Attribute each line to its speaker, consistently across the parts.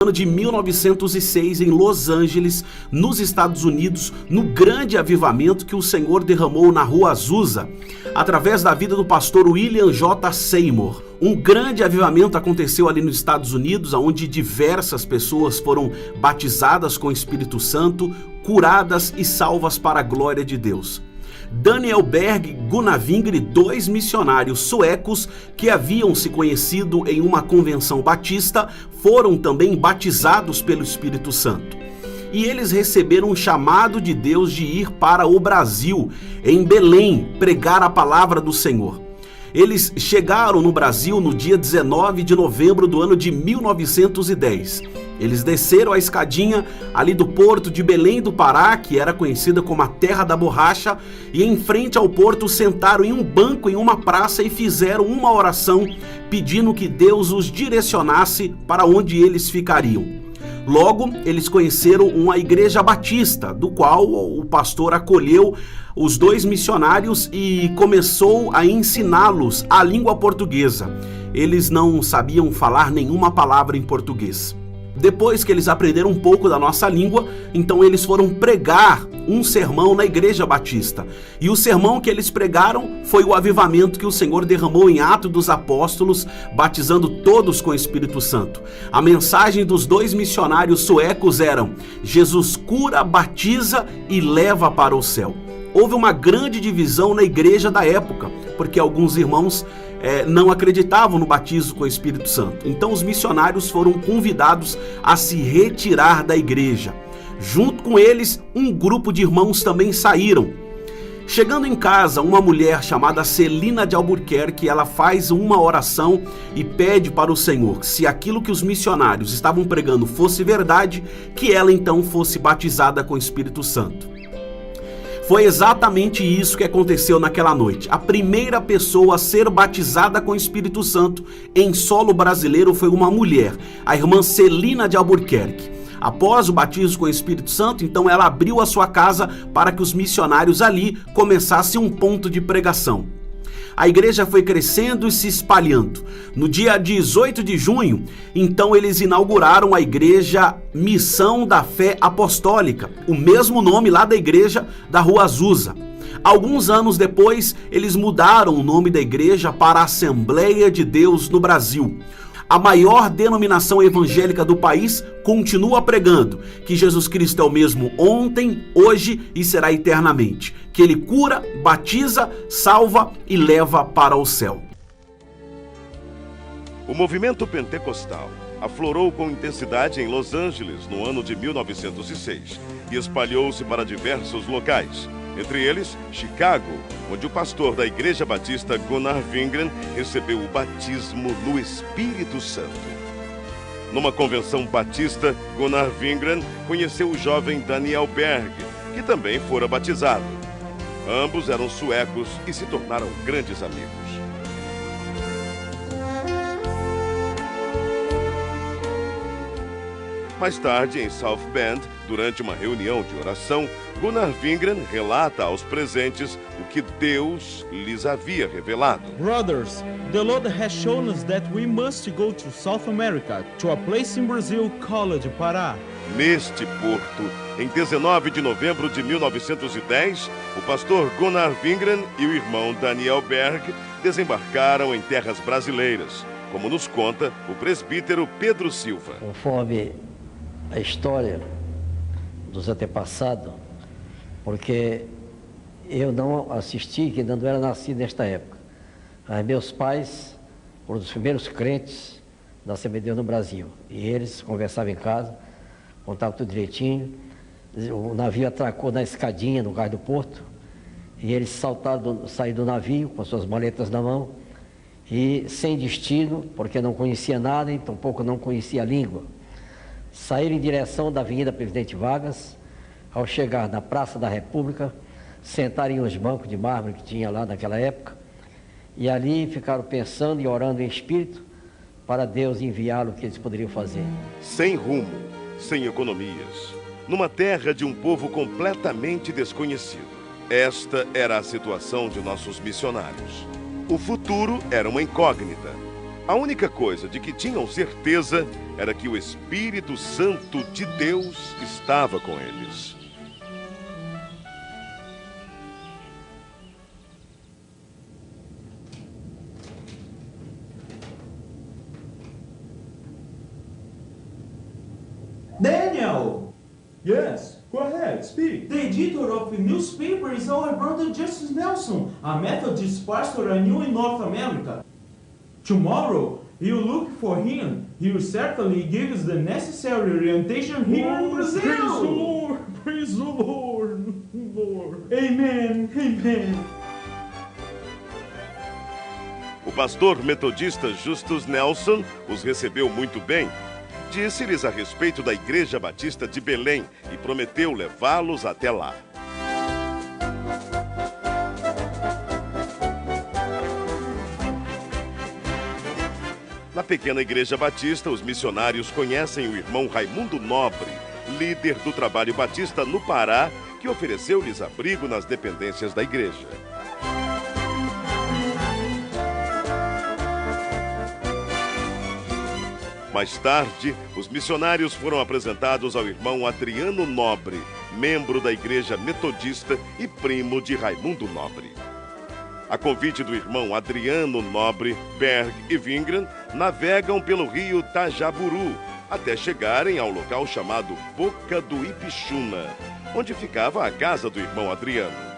Speaker 1: ano de 1906 em Los Angeles, nos Estados Unidos, no grande avivamento que o Senhor derramou na Rua Azusa, através da vida do pastor William J. Seymour. Um grande avivamento aconteceu ali nos Estados Unidos, onde diversas pessoas foram batizadas com o Espírito Santo, curadas e salvas para a glória de Deus. Daniel Berg e Gunnar Wingren, dois missionários suecos que haviam se conhecido em uma convenção batista, foram também batizados pelo Espírito Santo. E eles receberam um chamado de Deus de ir para o Brasil, em Belém, pregar a palavra do Senhor. Eles chegaram no Brasil no dia 19 de novembro do ano de 1910. Eles desceram a escadinha ali do porto de Belém do Pará, que era conhecida como a Terra da Borracha, e em frente ao porto sentaram em um banco em uma praça e fizeram uma oração pedindo que Deus os direcionasse para onde eles ficariam. Logo, eles conheceram uma igreja batista, do qual o pastor acolheu os dois missionários e começou a ensiná-los a língua portuguesa. Eles não sabiam falar nenhuma palavra em português. Depois que eles aprenderam um pouco da nossa língua, então eles foram pregar um sermão na igreja batista. E o sermão que eles pregaram foi o avivamento que o Senhor derramou em Atos dos Apóstolos, batizando todos com o Espírito Santo. A mensagem dos dois missionários suecos era: Jesus cura, batiza e leva para o céu. Houve uma grande divisão na igreja da época, porque alguns irmãos não acreditavam no batismo com o Espírito Santo. Então os missionários foram convidados a se retirar da igreja. Junto com eles, um grupo de irmãos também saíram. Chegando em casa, uma mulher chamada Celina de Albuquerque, ela faz uma oração e pede para o Senhor, se aquilo que os missionários estavam pregando fosse verdade, que ela então fosse batizada com o Espírito Santo. Foi exatamente isso que aconteceu naquela noite. A primeira pessoa a ser batizada com o Espírito Santo em solo brasileiro foi uma mulher, a irmã Celina de Albuquerque. Após o batismo com o Espírito Santo, então ela abriu a sua casa para que os missionários ali começassem um ponto de pregação. A igreja foi crescendo e se espalhando. No dia 18 de junho, então eles inauguraram a igreja Missão da Fé Apostólica, o mesmo nome lá da igreja da Rua Azusa. Alguns anos depois, eles mudaram o nome da igreja para Assembleia de Deus no Brasil. A maior denominação evangélica do país continua pregando que Jesus Cristo é o mesmo ontem, hoje e será eternamente. Que Ele cura, batiza, salva e leva para o céu.
Speaker 2: O movimento pentecostal aflorou com intensidade em Los Angeles no ano de 1906 e espalhou-se para diversos locais. Entre eles, Chicago, onde o pastor da Igreja Batista Gunnar Wingren recebeu o batismo no Espírito Santo. Numa convenção batista, Gunnar Wingren conheceu o jovem Daniel Berg, que também fora batizado. Ambos eram suecos e se tornaram grandes amigos. Mais tarde, em South Bend, durante uma reunião de oração, Gunnar Wingren relata aos presentes o que Deus lhes havia revelado.
Speaker 3: Brothers, the Lord has shown us that we must go to South America, to a place in Brazil called Pará.
Speaker 2: Neste porto, em 19 de novembro de 1910, o pastor Gunnar Wingren e o irmão Daniel Berg desembarcaram em terras brasileiras, como nos conta o presbítero Pedro Silva.
Speaker 4: Conforme a história dos antepassados, porque eu não assisti, que ainda não era nascido nesta época. Mas meus pais foram os primeiros crentes da Assembleia de Deus no Brasil. E eles conversavam em casa, contavam tudo direitinho. O navio atracou na escadinha no cais do porto. E eles saíram do navio com suas maletas na mão. E sem destino, porque não conhecia nada e tampouco não conhecia a língua. Saíram em direção da Avenida Presidente Vargas. Ao chegar na Praça da República, sentaram em uns bancos de mármore que tinha lá naquela época, e ali ficaram pensando e orando em espírito para Deus enviá-lo o que eles poderiam fazer.
Speaker 2: Sem rumo, sem economias, numa terra de um povo completamente desconhecido. Esta era a situação de nossos missionários. O futuro era uma incógnita. A única coisa de que tinham certeza era que o Espírito Santo de Deus estava com eles.
Speaker 3: Daniel! Yes, go ahead, speak. The editor of the newspaper is our brother Justice Nelson, a Methodist pastor I knew in North America. Tomorrow, you look for him. He will certainly give us the necessary orientation here in Brazil. Praise the Lord, praise the Lord, Lord. Amen, amen.
Speaker 2: O pastor metodista Justus Nelson os recebeu muito bem. Disse-lhes a respeito da Igreja Batista de Belém e prometeu levá-los até lá. Na pequena Igreja Batista, os missionários conhecem o irmão Raimundo Nobre, líder do trabalho batista no Pará, que ofereceu-lhes abrigo nas dependências da igreja. Mais tarde, os missionários foram apresentados ao irmão Adriano Nobre, membro da Igreja Metodista e primo de Raimundo Nobre. A convite do irmão Adriano Nobre, Berg e Wingren navegam pelo rio Tajaburu até chegarem ao local chamado Boca do Ipixuna, onde ficava a casa do irmão Adriano.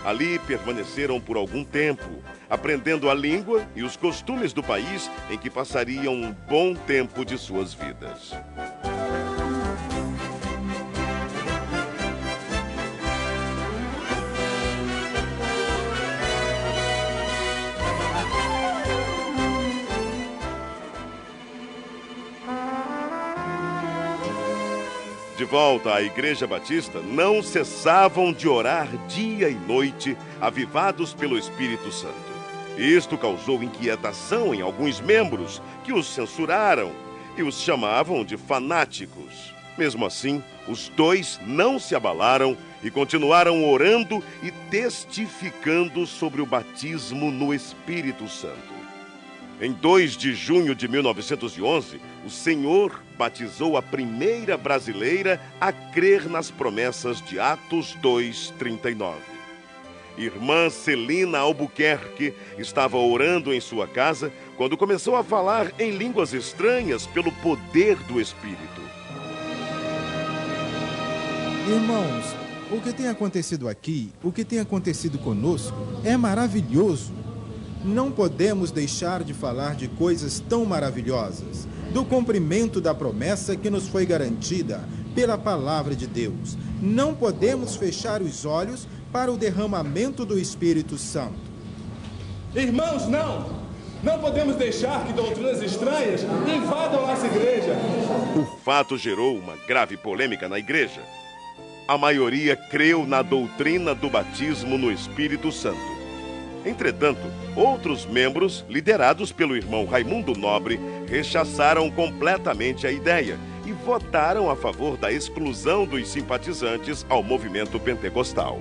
Speaker 2: Ali permaneceram por algum tempo, aprendendo a língua e os costumes do país em que passariam um bom tempo de suas vidas. De volta à Igreja Batista, não cessavam de orar dia e noite, avivados pelo Espírito Santo. Isto causou inquietação em alguns membros, que os censuraram e os chamavam de fanáticos. Mesmo assim, os dois não se abalaram e continuaram orando e testificando sobre o batismo no Espírito Santo. Em 2 de junho de 1911, o Senhor batizou a primeira brasileira a crer nas promessas de Atos 2:39. Irmã Celina Albuquerque estava orando em sua casa quando começou a falar em línguas estranhas pelo poder do Espírito.
Speaker 5: Irmãos, o que tem acontecido aqui, o que tem acontecido conosco, é maravilhoso. Não podemos deixar de falar de coisas tão maravilhosas, do cumprimento da promessa que nos foi garantida pela palavra de Deus. Não podemos fechar os olhos para o derramamento do Espírito Santo.
Speaker 6: Irmãos, não podemos deixar que doutrinas estranhas invadam nossa igreja.
Speaker 2: O fato gerou uma grave polêmica na igreja. A maioria creu na doutrina do batismo no Espírito Santo. Entretanto, outros membros, liderados pelo irmão Raimundo Nobre, rechaçaram completamente a ideia e votaram a favor da exclusão dos simpatizantes ao movimento pentecostal.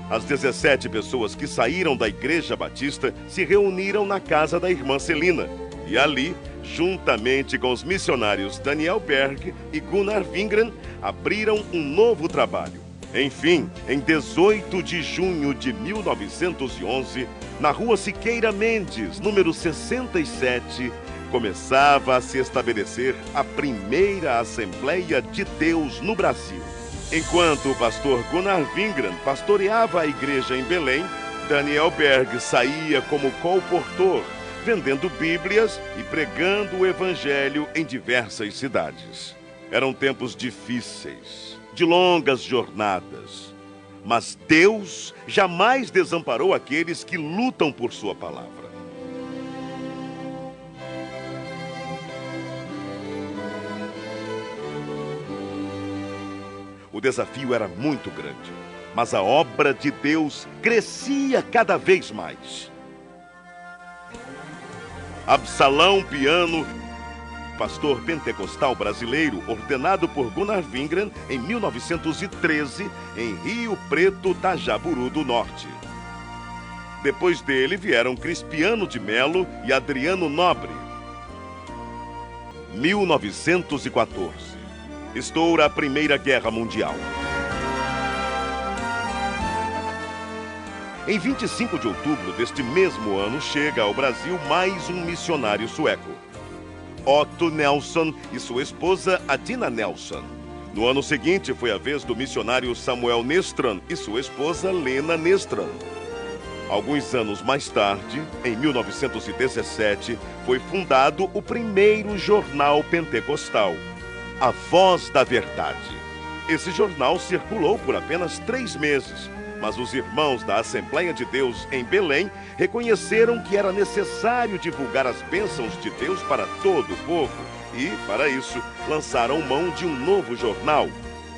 Speaker 2: As 17 pessoas que saíram da Igreja Batista se reuniram na casa da irmã Celina e ali, juntamente com os missionários Daniel Berg e Gunnar Wingren, abriram um novo trabalho. Enfim, em 18 de junho de 1911, na rua Siqueira Mendes, número 67, começava a se estabelecer a primeira Assembleia de Deus no Brasil. Enquanto o pastor Gunnar Wingren pastoreava a igreja em Belém, Daniel Berg saía como colportor, vendendo Bíblias e pregando o Evangelho em diversas cidades. Eram tempos difíceis, de longas jornadas, mas Deus jamais desamparou aqueles que lutam por sua palavra. O desafio era muito grande, mas a obra de Deus crescia cada vez mais. Absalão Piano, pastor pentecostal brasileiro, ordenado por Gunnar Wingren em 1913, em Rio Preto, Tajaburu do Norte. Depois dele vieram Crispiano de Melo e Adriano Nobre. 1914. Estoura a Primeira Guerra Mundial. Em 25 de outubro deste mesmo ano, chega ao Brasil mais um missionário sueco, Otto Nelson e sua esposa Adina Nelson. No ano seguinte, foi a vez do missionário Samuel Nestran e sua esposa Lena Nestran. Alguns anos mais tarde, em 1917, foi fundado o primeiro jornal pentecostal, A Voz da Verdade. Esse jornal circulou por apenas 3 meses, mas os irmãos da Assembleia de Deus em Belém reconheceram que era necessário divulgar as bênçãos de Deus para todo o povo e, para isso, lançaram mão de um novo jornal,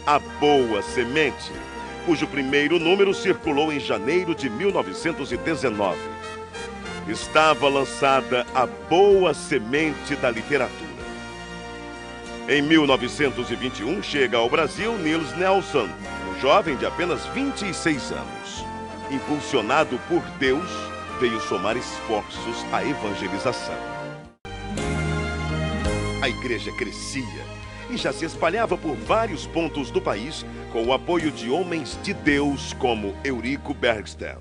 Speaker 2: A Boa Semente, cujo primeiro número circulou em janeiro de 1919. Estava lançada a Boa Semente da Literatura. Em 1921, chega ao Brasil Niels Nelson, um jovem de apenas 26 anos. Impulsionado por Deus, veio somar esforços à evangelização. A igreja crescia e já se espalhava por vários pontos do país com o apoio de homens de Deus como Eurico Bergsten,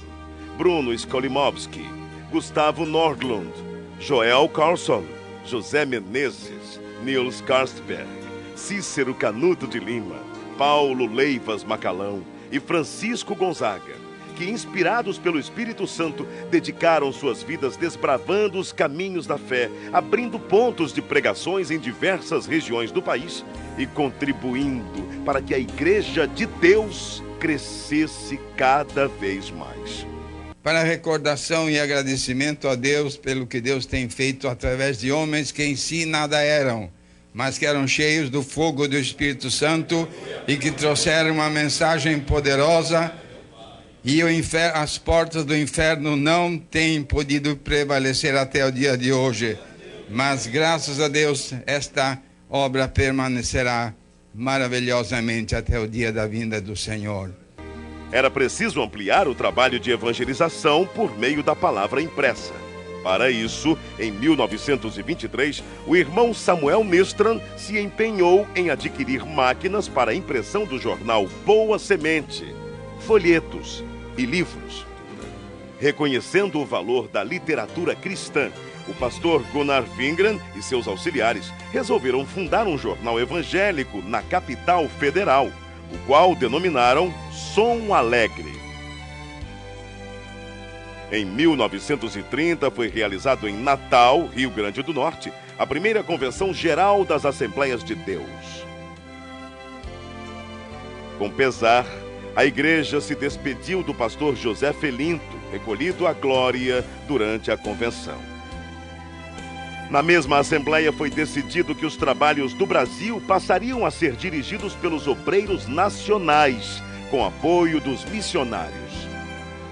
Speaker 2: Bruno Skolimowski, Gustavo Nordlund, Joel Carlson, José Menezes, Niels Karstberg, Cícero Canuto de Lima, Paulo Leivas Macalão e Francisco Gonzaga, que, inspirados pelo Espírito Santo, dedicaram suas vidas desbravando os caminhos da fé, abrindo pontos de pregações em diversas regiões do país e contribuindo para que a Igreja de Deus crescesse cada vez mais.
Speaker 7: Para recordação e agradecimento a Deus pelo que Deus tem feito através de homens que em si nada eram, mas que eram cheios do fogo do Espírito Santo e que trouxeram uma mensagem poderosa, e as portas do inferno não têm podido prevalecer até o dia de hoje. Mas, graças a Deus, esta obra permanecerá maravilhosamente até o dia da vinda do Senhor.
Speaker 2: Era preciso ampliar o trabalho de evangelização por meio da palavra impressa. Para isso, em 1923, o irmão Samuel Nestran se empenhou em adquirir máquinas para a impressão do jornal Boa Semente, folhetos e livros. Reconhecendo o valor da literatura cristã, o pastor Gunnar Wingren e seus auxiliares resolveram fundar um jornal evangélico na capital federal, o qual denominaram Som Alegre. Em 1930 foi realizado em Natal, Rio Grande do Norte, a primeira Convenção Geral das Assembleias de Deus. Com pesar, a igreja se despediu do pastor José Felinto, recolhido à glória durante a convenção. Na mesma assembleia foi decidido que os trabalhos do Brasil passariam a ser dirigidos pelos obreiros nacionais, com apoio dos missionários.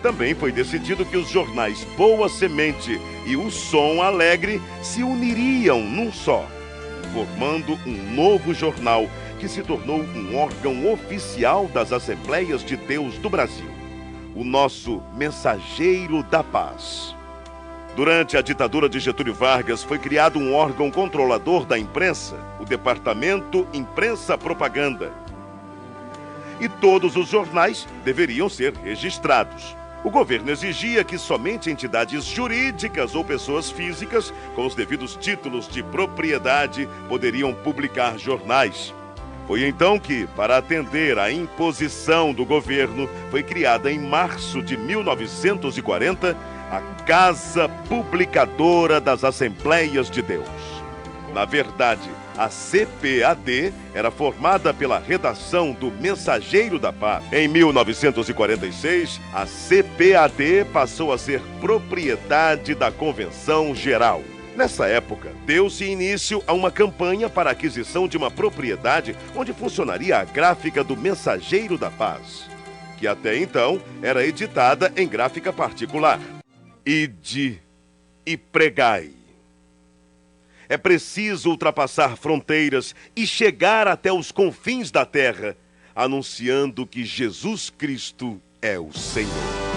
Speaker 2: Também foi decidido que os jornais Boa Semente e o Som Alegre se uniriam num só, formando um novo jornal que se tornou um órgão oficial das Assembleias de Deus do Brasil, o nosso Mensageiro da Paz. Durante a ditadura de Getúlio Vargas, foi criado um órgão controlador da imprensa, o Departamento Imprensa Propaganda. E todos os jornais deveriam ser registrados. O governo exigia que somente entidades jurídicas ou pessoas físicas, com os devidos títulos de propriedade, poderiam publicar jornais. Foi então que, para atender à imposição do governo, foi criada em março de 1940 a Casa Publicadora das Assembleias de Deus. Na verdade, a CPAD era formada pela redação do Mensageiro da Paz. Em 1946, a CPAD passou a ser propriedade da Convenção Geral. Nessa época, deu-se início a uma campanha para a aquisição de uma propriedade onde funcionaria a gráfica do Mensageiro da Paz, que até então era editada em gráfica particular. Ide e pregai. É preciso ultrapassar fronteiras e chegar até os confins da terra, anunciando que Jesus Cristo é o Senhor.